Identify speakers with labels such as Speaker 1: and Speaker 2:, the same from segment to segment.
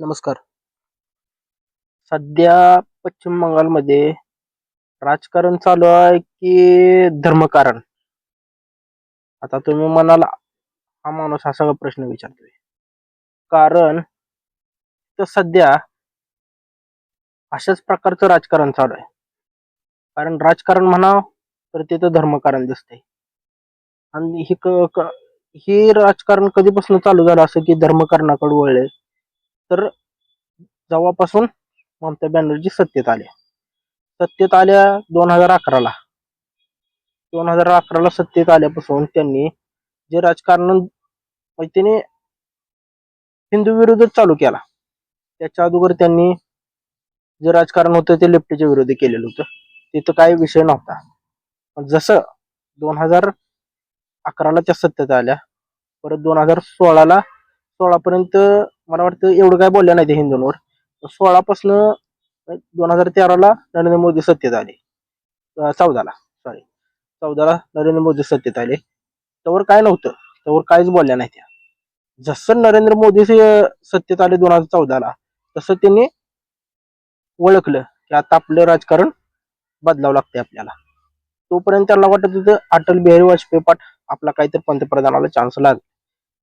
Speaker 1: नमस्कार. सध्या पश्चिम बंगालमध्ये राजकारण चालू आहे की धर्मकारण? आता तुम्ही म्हणाल हा माणूस हा सगळा प्रश्न विचारतोय. कारण तर सध्या अशाच प्रकारचं राजकारण चालू आहे. कारण राजकारण म्हणावं तर तिथं धर्मकारण दिसतंय. आणि हे राजकारण कधीपासून चालू झालं असं की धर्मकारणाकडे वळले? तर जेव्हापासून ममता बॅनर्जी सत्तेत आल्या. सत्तेत आल्या 2011ला. 2011ला सत्तेत आल्यापासून त्यांनी जे राजकारण म्हणजे त्यांनी हिंदू विरोधच चालू केला. त्याच्या अगोदर त्यांनी जे राजकारण होतं ते लेफ्टच्या विरोधी केलेलं होतं. तिथं काही विषय नव्हता. पण जसं 2011ला त्या सत्तेत आल्या, परत 2016 पर्यंत मला वाटतं एवढं काय बोलल्या नाही ते हिंदूंवर. 16 पासन 2013ला नरेंद्र मोदी सत्तेत आले. 14ला नरेंद्र मोदी सत्तेत आले. त्यावर काय नव्हतं, त्यावर काहीच बोलल्या नाही त्या. जसं नरेंद्र मोदी सत्तेत आले 2014ला, तसं त्यांनी ओळखलं की आता आपलं राजकारण बदलावं लागतंय आपल्याला. तोपर्यंत त्यांना वाटत होतं अटल बिहारी वाजपेयी पाठ आपला काहीतरी पंतप्रधानाला चान्स लागेल.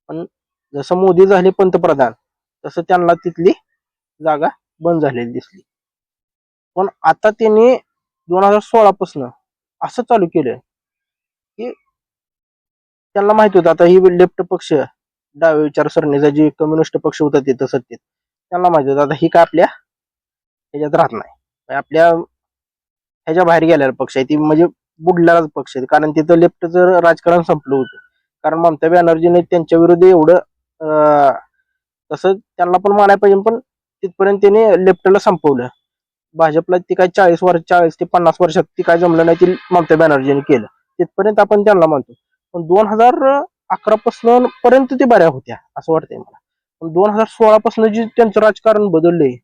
Speaker 1: पण जसं मोदी झाले पंतप्रधान तसं त्यांना तिथली जागा बंद झालेली दिसली. पण आता त्यांनी 2016 पासून असं चालू केलं की त्यांना माहित होतं आता ही लेफ्ट पक्ष, डाव्या विचारसरणीचा जे कम्युनिस्ट पक्ष होता तिथं सत्तेत, त्यांना माहित होतं आता ही काय आपल्या ह्याच्यात राहत नाही, आपल्या ह्याच्या बाहेर गेलेला पक्ष आहे, ती म्हणजे बुडलेलाच पक्ष आहे. कारण तिथं लेफ्टचं राजकारण संपलं होतं. कारण ममता बॅनर्जीने त्यांच्या विरोधी एवढं तसं त्यांना पण मानायला पाहिजे, पण तिथपर्यंत त्यांनी लेफ्टला संपवलं. भाजपला ती काय 40 ते 50 वर्षात ती काय जमलं नाही, ती ममता बॅनर्जीने केलं. तिथपर्यंत आपण त्यांना मानतो. पण 2011 पासून पर्यंत ते बऱ्या होत्या असं वाटतंय मला. पण 2016 पासून जे त्यांचं राजकारण बदललंय,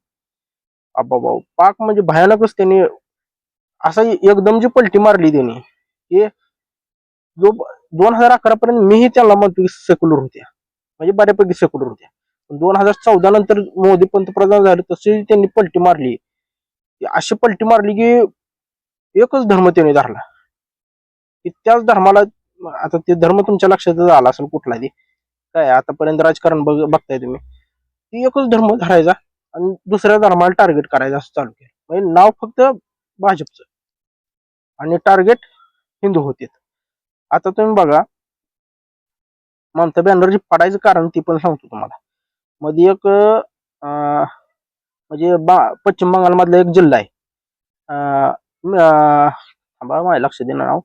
Speaker 1: अबाबा पाक म्हणजे भयानकच. त्यांनी असा एकदम जी पलटी मारली त्यांनी, की जो 2011 पर्यंत मीही त्याला म्हणतो की सेक्युलर होत्या, म्हणजे बऱ्यापैकी सेक्युलर होत्या. 2014 नंतर मोदी पंतप्रधान झाले तशी त्यांनी पलटी मारली. अशी पलटी मारली की एकच धर्म त्यांनी धरला, की त्याच धर्माला. आता ते धर्म तुमच्या लक्षात आला असेल कुठला ते काय आतापर्यंत राजकारण बघताय तुम्ही, ती एकच धर्म धरायचा आणि दुसऱ्या धर्माला टार्गेट करायचं असं चालू केलं. म्हणजे नाव फक्त भाजपचं आणि टार्गेट हिंदू होते. आता तुम्ही बघा ममता बॅनर्जी पडायचं कारण ती पण सांगतो तुम्हाला. मध्ये एक म्हणजे पश्चिम बंगाल मधला एक जिल्हा आहे, माझ्या लक्षात देणं नाव,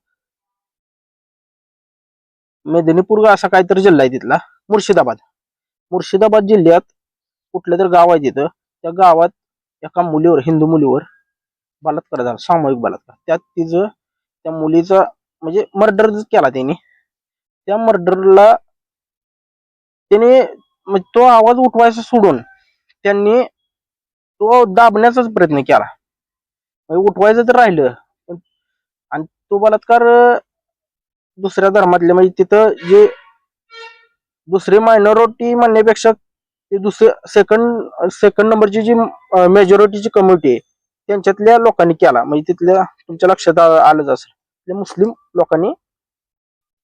Speaker 1: मेदिनीपूर असा काहीतरी जिल्हा आहे तिथला. मुर्शिदाबाद जिल्ह्यात कुठलं तर गाव आहे तिथं. त्या गावात एका मुलीवर, हिंदू मुलीवर बलात्कार झाला, सामूहिक बलात्कार. त्यात तिचं त्या मुलीचा म्हणजे मर्डर केला त्यांनी. त्या मर्डरला त्याने तो आवाज उठवायचा सोडून त्यांनी तो दाबण्याचाच प्रयत्न केला. उठवायचं तर राहिलं, आणि तो बलात्कार दुसऱ्या धर्मातले म्हणजे तिथं जे दुसरी मायनॉरिटी म्हणण्यापेक्षा ते दुसरं सेकंड नंबरची जी मेजॉरिटीची कम्युनिटी आहे त्यांच्यातल्या लोकांनी केला. म्हणजे तिथल्या तुमच्या लक्षात आलंच असेल, मुस्लिम लोकांनी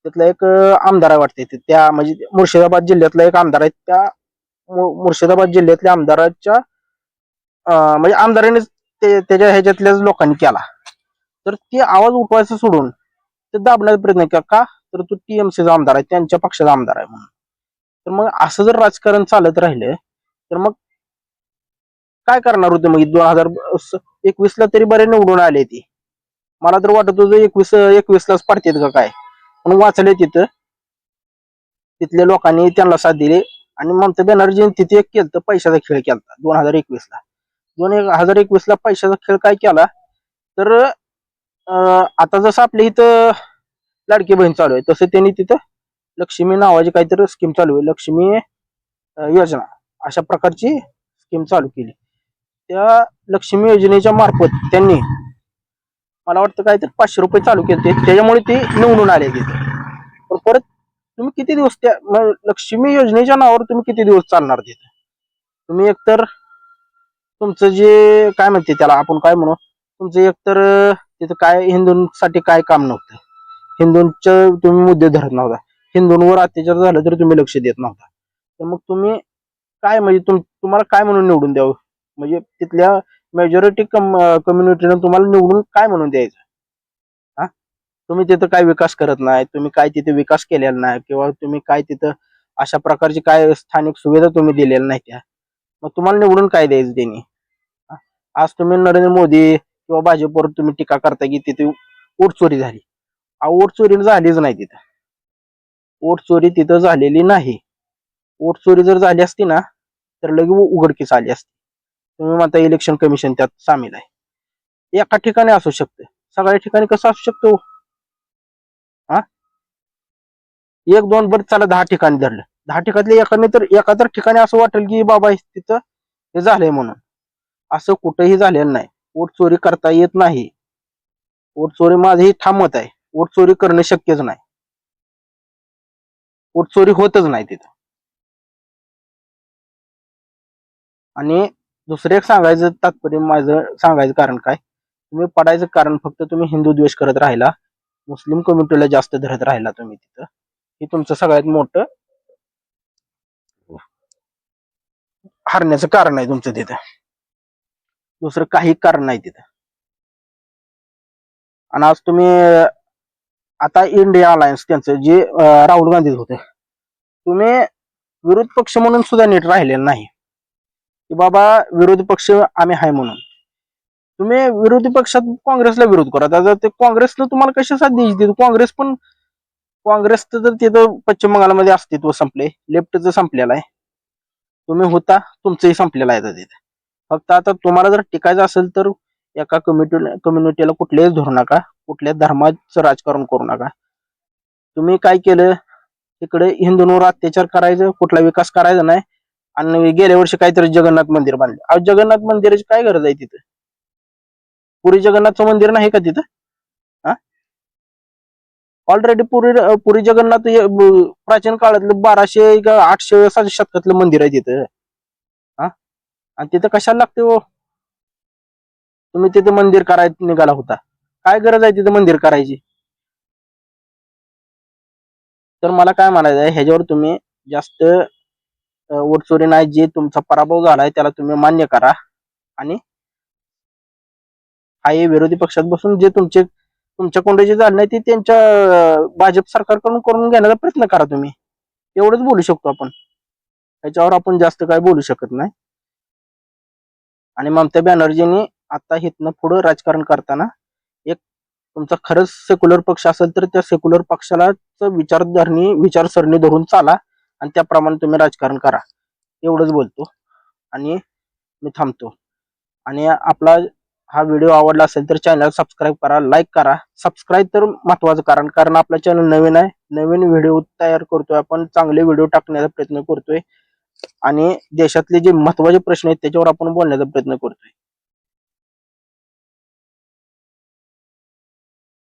Speaker 1: तिथला एक आमदार आहे वाटते त्या, म्हणजे मुर्शिदाबाद जिल्ह्यातला एक आमदार आहे. त्या मुर्शिदाबाद जिल्ह्यातल्या आमदाराच्या म्हणजे आमदाराने त्याच्या ह्याच्यातल्याच लोकांनी केला. तर ते आवाज उठवायचा सोडून ते दाबण्याचा प्रयत्न केला. का तर तो टीएमसीचा आमदार आहे, त्यांच्या पक्षाचा आमदार आहे म्हणून. तर मग असं जर राजकारण चालत राहिलं तर मग काय करणार होते? मग 2021ला तरी बरे निवडून आले ती. मला तर वाटत होतं 21लाच पडतात का काय, पण वाचले तिथं. तिथल्या लोकांनी त्यांना साथ दिली आणि ममता बॅनर्जीने तिथे एक केलं तर पैशाचा खेळ केला 2021ला. 2021ला पैशाचा खेळ काय केला तर आता जसं आपल्या इथं लाडकी बहीण चालू आहे तसं त्यांनी तिथं लक्ष्मी नावाची काहीतरी स्कीम चालू आहे, लक्ष्मी योजना अशा प्रकारची स्कीम चालू केली. त्या लक्ष्मी योजनेच्या मार्फत त्यांनी मला वाटतं काहीतरी 500 रुपये चालू केले, त्याच्यामुळे ते निवडून आले तिथे. पण परत तुम्ही किती दिवस त्या लक्ष्मी योजनेच्या नावावर तुम्ही किती दिवस चालणार तिथे? तुम्ही एकतर तुमचं जे काय म्हणते त्याला आपण काय म्हणू, तुमचं एकतर तिथं काय हिंदूंसाठी काय काम नव्हतं, हिंदूंचं तुम्ही मुद्दे धरत नव्हता, हिंदूंवर अत्याचार झाला तर तुम्ही लक्ष देत नव्हता. तर मग तुम्ही काय म्हणजे तुम्हाला काय म्हणून निवडून द्यावं, म्हणजे तिथल्या मेजॉरिटी कम्युनिटीनं तुम्हाला निवडून काय म्हणून द्यायचं. हा, तुम्ही तिथं काय विकास करत नाही, तुम्ही काय तिथे विकास केलेला नाही, किंवा तुम्ही काय तिथं अशा प्रकारची काय स्थानिक सुविधा तुम्ही दिलेल्या नाही त्या, मग तुम्हाला निवडून काय द्यायचं त्यांनी. आज तुम्ही नरेंद्र मोदी किंवा भाजपवर तुम्ही टीका करता की तिथे ऊट चोरी झाली. ऊट चोरी झालीच नाही तिथं, ऊट चोरी तिथं झालेली नाही. ऊट चोरी जर झाली असती ना तर लगे उघडकीस आली असती. तुम्ही म्हणता इलेक्शन कमिशन त्यात सामील आहे, एका ठिकाणी असू शकतं, सगळ्या ठिकाणी कसं असू शकतो. हा, एक दोन बर चला 10 ठिकाणी धरलं, 10 ठिकाणी एकाने तर एका तर ठिकाणी असं वाटेल की बाबा तिथं हे झालंय म्हणून. असं कुठेही झालेलं नाही. ऊट चोरी करता येत नाही. ऊट चोरी माझं हे ठाम मत आहे, ऊट चोरी करणं शक्यच नाही, ऊट चोरी होतच नाही तिथं. आणि दुसरे एक सांगायचं तात्पर्य माझं सांगायचं कारण काय, तुम्ही पडायचं कारण फक्त तुम्ही हिंदू द्वेष करत राहिला, मुस्लिम कम्युनिटीला जास्त धरत राहिला तुम्ही तिथं, हे तुमचं सगळ्यात मोठं हारण्याचं कारण आहे तुमचं तिथं, दुसरं काही कारण नाही तिथं. आणि आज तुम्ही आता इंडिया अलायन्स त्यांचं जे राहुल गांधी होते, तुम्ही विरोध पक्ष म्हणून सुद्धा नीट राहिलेलं नाही की बाबा विरोधी पक्ष आम्ही आहे म्हणून. तुम्ही विरोधी पक्षात काँग्रेसला विरोध करा, आता ते काँग्रेसला तुम्हाला कशी साथ द्यायची, काँग्रेस पण काँग्रेसचं तर तिथं पश्चिम बंगालमध्ये अस्तित्व संपले, लेफ्टचं संपलेलं आहे, तुम्ही होता तुमचंही संपलेलं आहे तिथे. फक्त आता तुम्हाला जर टिकायचं असेल तर एका कम्युनिटीला कुठल्याच धरू नका, कुठल्या धर्माचं राजकारण करू नका. तुम्ही काय केलं, तिकडे हिंदूंवर अत्याचार करायचं, कुठला विकास करायचा नाही, आणि गेल्या वर्षी काहीतरी जगन्नाथ मंदिर बांधले. आज जगन्नाथ मंदिराची काय गरज आहे तिथं, पुरी जगन्नाथचं मंदिर नाही का तिथं. हा, ऑलरेडी पुरी जगन्नाथ प्राचीन काळातलं 1200 का 800 शतकातलं मंदिर आहे तिथं. हा, आणि तिथं कशाला लागते हो, तुम्ही तिथे मंदिर करायला निघाला होता, काय गरज आहे तिथे मंदिर करायची. तर मला काय म्हणायचं आहे, ह्याच्यावर तुम्ही जास्त वोटचोरी नाही, जे तुमचा पराभव झालाय त्याला तुम्ही मान्य करा, आणि काही विरोधी पक्षात बसून जे तुमच्याकडून जे झालं नाही ते त्यांच्या भाजप सरकारकडून करून घेण्याचा प्रयत्न करा तुम्ही. एवढंच बोलू शकतो आपण, त्याच्यावर आपण जास्त काय बोलू शकत नाही. आणि ममता बॅनर्जींनी आता इथनं पुढे राजकारण करताना एक तुमचा खरंच सेक्युलर पक्ष असेल तर त्या सेक्युलर पक्षाला विचारसरणी धरून चाला, आणि त्याप्रमाणे तुम्ही राजकारण करा, एवढंच बोलतो आणि मी थांबतो. आणि आपला हा व्हिडिओ आवडला असेल तर चॅनल सबस्क्राईब करा, लाईक करा. सबस्क्राईब तर महत्वाचं कारण आपला चॅनल नवीन आहे, नवीन व्हिडिओ तयार करतोय आपण, चांगले व्हिडिओ टाकण्याचा प्रयत्न करतोय, आणि देशातले जे महत्वाचे प्रश्न आहेत त्याच्यावर आपण बोलण्याचा प्रयत्न करतोय.